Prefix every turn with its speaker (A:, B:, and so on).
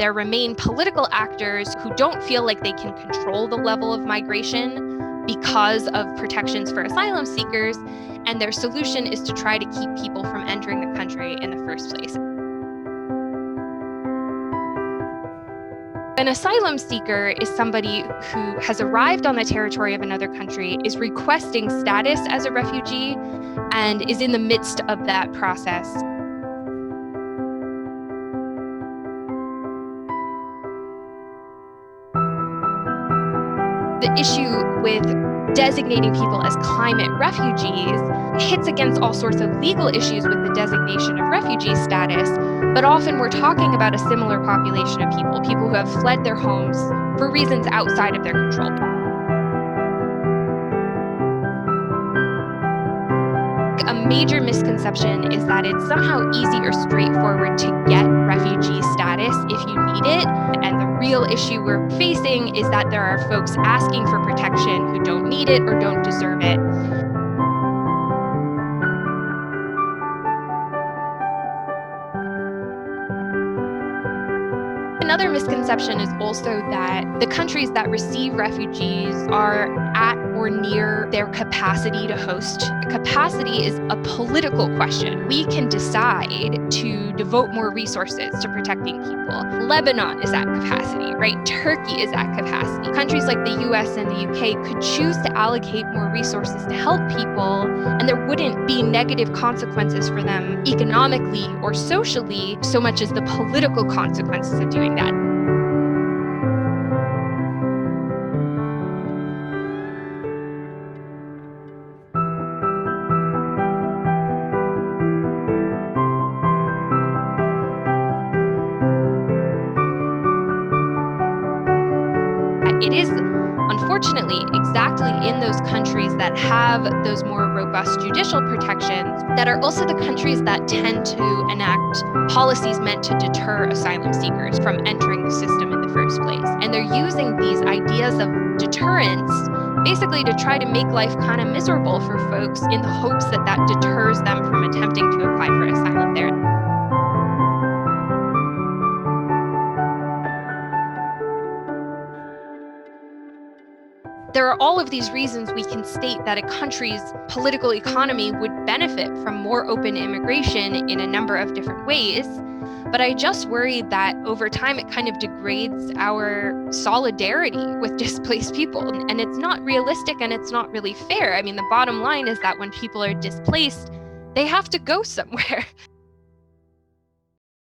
A: there remain political actors who don't feel like they can control the level of migration because of protections for asylum seekers, and their solution is to try to keep people from entering the country in the first place. An asylum seeker is somebody who has arrived on the territory of another country, is requesting status as a refugee, and is in the midst of that process. The issue with designating people as climate refugees hits against all sorts of legal issues with the designation of refugee status, but often we're talking about a similar population of people who have fled their homes for reasons outside of their control. A major misconception is that it's somehow easy or straightforward to get refugee status if you need it. And the real issue we're facing is that there are folks asking for protection who don't need it or don't deserve it. Another misconception is also that the countries that receive refugees are at or near their capacity to host. Capacity is a political question. We can decide to devote more resources to protecting people. Lebanon is at capacity, right? Turkey is at capacity. Countries like the US and the UK could choose to allocate more resources to help people, and there wouldn't be negative consequences for them economically or socially so much as the political consequences of doing that. It is, unfortunately, exactly in those countries that have those more robust judicial protections that are also the countries that tend to enact policies meant to deter asylum seekers from entering the system in the first place. And they're using these ideas of deterrence basically to try to make life kind of miserable for folks in the hopes that that deters them from attempting to apply for asylum there. There are all of these reasons we can state that a country's political economy would benefit from more open immigration in a number of different ways. But I just worry that over time it kind of degrades our solidarity with displaced people. And it's not realistic and it's not really fair. I mean, the bottom line is that when people are displaced, they have to go somewhere.